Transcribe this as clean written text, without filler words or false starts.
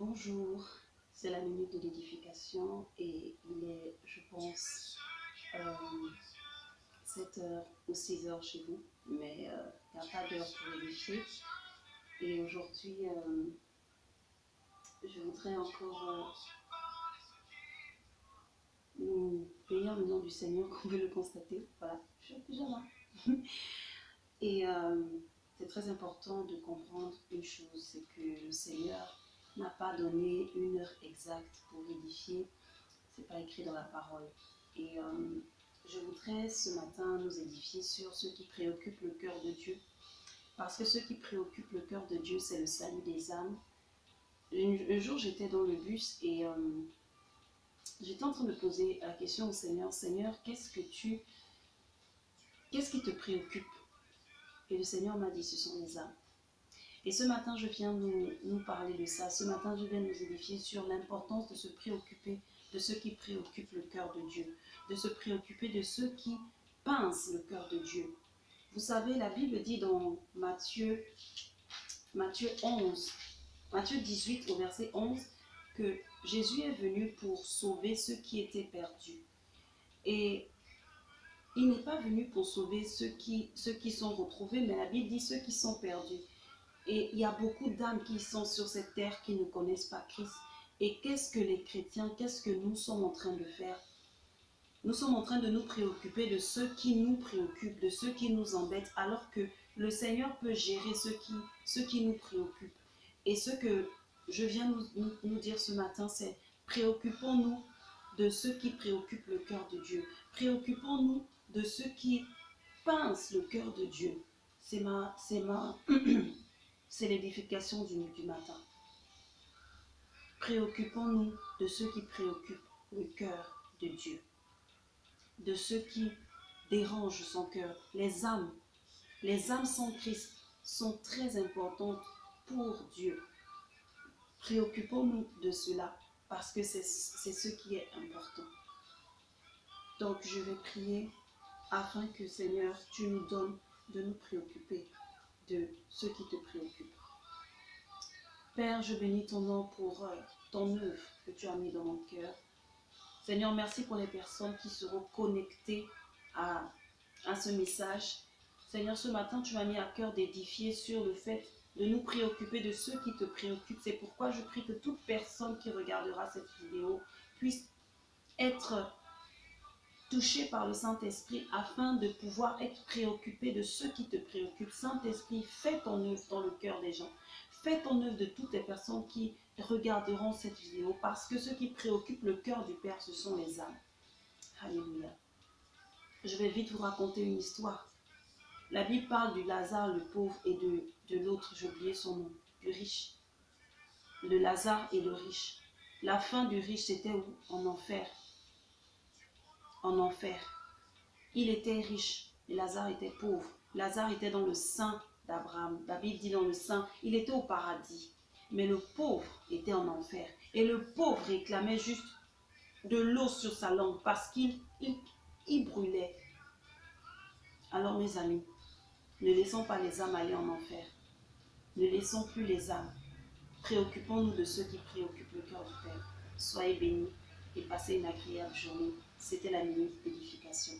Bonjour, c'est la minute de l'édification et il est, je pense, 7 heures ou 6 heures chez vous, mais il n'y a pas d'heure pour édifier. Et aujourd'hui, je voudrais encore nous bénir le nom du Seigneur, comme vous le constatez. Voilà, je suis en pyjama. Et c'est très important de comprendre une chose, c'est que le Seigneur n'a pas donné une heure exacte pour édifier. C'est pas écrit dans la parole. Et je voudrais ce matin nous édifier sur ce qui préoccupe le cœur de Dieu. Parce que ce qui préoccupe le cœur de Dieu, c'est le salut des âmes. Un jour, j'étais dans le bus et j'étais en train de poser la question au Seigneur. Seigneur, qu'est-ce qui te préoccupe? Et le Seigneur m'a dit, ce sont les âmes. Et ce matin, je viens nous parler de ça. Ce matin, je viens nous édifier sur l'importance de se préoccuper de ce qui préoccupe le cœur de Dieu, de se préoccuper de ceux qui pincent le cœur de Dieu. Vous savez, la Bible dit dans Matthieu 18 au verset 11, que Jésus est venu pour sauver ceux qui étaient perdus. Et il n'est pas venu pour sauver ceux qui sont retrouvés, mais la Bible dit ceux qui sont perdus. Et il y a beaucoup d'âmes qui sont sur cette terre qui ne connaissent pas Christ. Et qu'est-ce que les chrétiens, qu'est-ce que nous sommes en train de faire? Nous sommes en train de nous préoccuper de ceux qui nous préoccupent, de ceux qui nous embêtent, alors que le Seigneur peut gérer ceux qui nous préoccupent. Et ce que je viens nous dire ce matin, c'est préoccupons-nous de ceux qui préoccupent le cœur de Dieu. Préoccupons-nous de ceux qui pincent le cœur de Dieu. C'est l'édification du matin. Préoccupons-nous de ceux qui préoccupent le cœur de Dieu, de ceux qui dérangent son cœur. Les âmes sans Christ sont très importantes pour Dieu. Préoccupons-nous de cela parce que c'est ce qui est important. Donc je vais prier afin que Seigneur, tu nous donnes de nous préoccuper de ce qui te préoccupe. Père, je bénis ton nom pour ton œuvre que tu as mis dans mon cœur. Seigneur, merci pour les personnes qui seront connectées à ce message. Seigneur, ce matin, tu m'as mis à cœur d'édifier sur le fait de nous préoccuper de ceux qui te préoccupent. C'est pourquoi je prie que toute personne qui regardera cette vidéo puisse être touchée par le Saint-Esprit afin de pouvoir être préoccupée de ceux qui te préoccupent. Saint-Esprit, fais ton œuvre dans le cœur des gens. Fais ton œuvre de toutes les personnes qui regarderont cette vidéo parce que ce qui préoccupe le cœur du Père, ce sont les âmes. Alléluia. Je vais vite vous raconter une histoire. La Bible parle du Lazare, le pauvre, et de l'autre, j'ai oublié son nom, du riche. Le Lazare et le riche. La fin du riche, c'était où? En enfer. En enfer. Il était riche, et Lazare était pauvre. Lazare était dans le sein d'Abraham. La Bible dit dans le sein, il était au paradis. Mais le pauvre était en enfer. Et le pauvre réclamait juste de l'eau sur sa langue parce qu'il brûlait. Alors mes amis, ne laissons pas les âmes aller en enfer. Ne laissons plus les âmes. Préoccupons-nous de ceux qui préoccupent le cœur du Père. Soyez bénis et passez une agréable journée. C'était la minute d'édification.